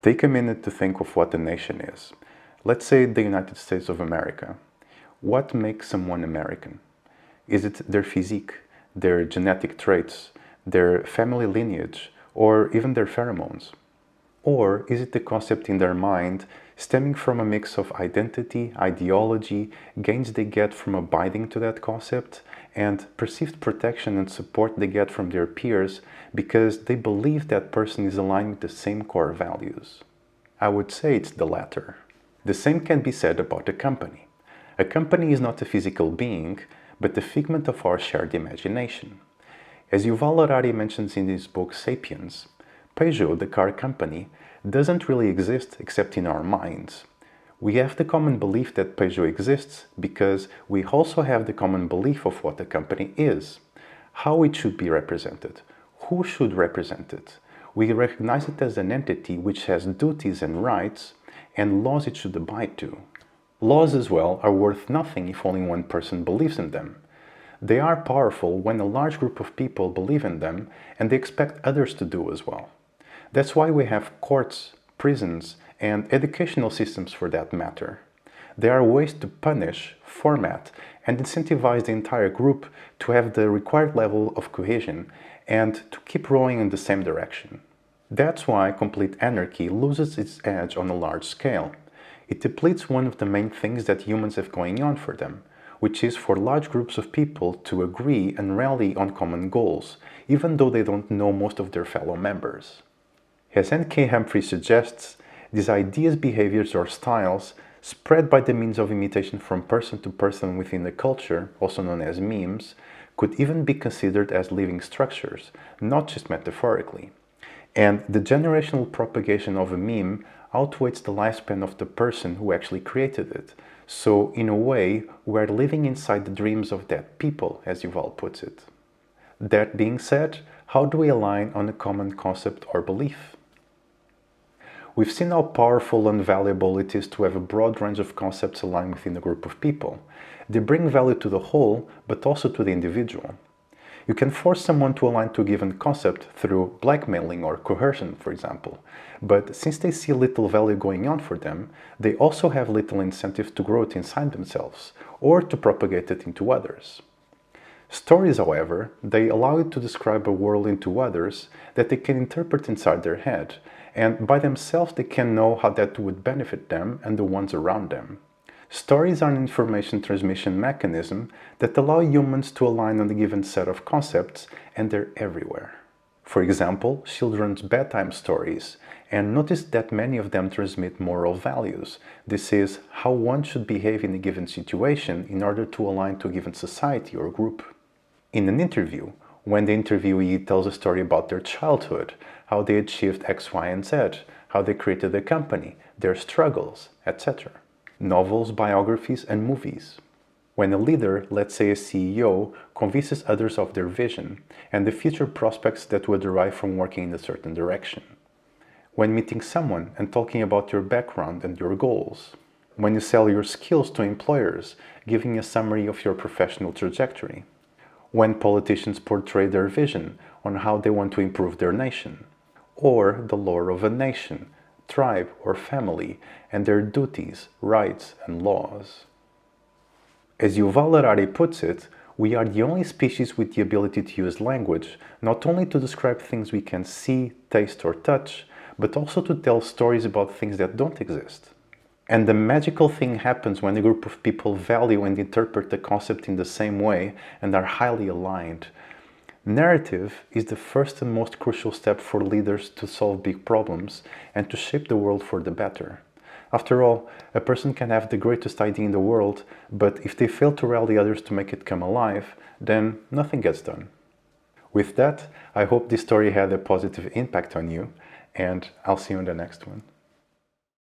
Take a minute to think of what a nation is. Let's say the United States of America. What makes someone American? Is it their physique, their genetic traits, their family lineage, or even their pheromones? Or is it the concept in their mind stemming from a mix of identity, ideology, gains they get from abiding to that concept, and perceived protection and support they get from their peers because they believe that person is aligned with the same core values? I would say it's the latter. The same can be said about a company. A company is not a physical being, but the figment of our shared imagination. As Yuval Harari mentions in his book *Sapiens*, Peugeot, the car company, doesn't really exist except in our minds. We have the common belief that Peugeot exists because we also have the common belief of what the company is, how it should be represented, who should represent it. We recognize it as an entity which has duties and rights and laws it should abide to. Laws as well are worth nothing if only one person believes in them. They are powerful when a large group of people believe in them and they expect others to do as well. That's why we have courts, prisons, and educational systems for that matter. They are ways to punish, format, and incentivize the entire group to have the required level of cohesion and to keep rowing in the same direction. That's why complete anarchy loses its edge on a large scale. It depletes one of the main things that humans have going on for them, which is for large groups of people to agree and rally on common goals, even though they don't know most of their fellow members. As N.K. Humphrey suggests, these ideas, behaviors, or styles, spread by the means of imitation from person to person within the culture, also known as memes, could even be considered as living structures, not just metaphorically. And the generational propagation of a meme outweighs the lifespan of the person who actually created it. So, in a way, we're living inside the dreams of dead people, as Yuval puts it. That being said, how do we align on a common concept or belief? We've seen how powerful and valuable it is to have a broad range of concepts aligned within a group of people. They bring value to the whole, but also to the individual. You can force someone to align to a given concept through blackmailing or coercion, for example. But since they see little value going on for them, they also have little incentive to grow it inside themselves, or to propagate it into others. Stories, however, they allow you to describe a world into others that they can interpret inside their head, and by themselves they can know how that would benefit them and the ones around them. Stories are an information transmission mechanism that allow humans to align on a given set of concepts, and they're everywhere. For example, children's bedtime stories, and notice that many of them transmit moral values. This is how one should behave in a given situation in order to align to a given society or group. In an interview, when the interviewee tells a story about their childhood, how they achieved X, Y, and Z, how they created a company, their struggles, etc. Novels, biographies, and movies. When a leader, let's say a CEO, convinces others of their vision and the future prospects that would derive from working in a certain direction. When meeting someone and talking about your background and your goals. When you sell your skills to employers, giving a summary of your professional trajectory. When politicians portray their vision on how they want to improve their nation. Or the lore of a nation, tribe, or family, and their duties, rights, and laws. As Yuval Harari puts it, we are the only species with the ability to use language, not only to describe things we can see, taste, or touch, but also to tell stories about things that don't exist. And the magical thing happens when a group of people value and interpret the concept in the same way and are highly aligned. Narrative is the first and most crucial step for leaders to solve big problems and to shape the world for the better. After all, a person can have the greatest idea in the world, but if they fail to rally others to make it come alive, then nothing gets done. With that, I hope this story had a positive impact on you, and I'll see you in the next one.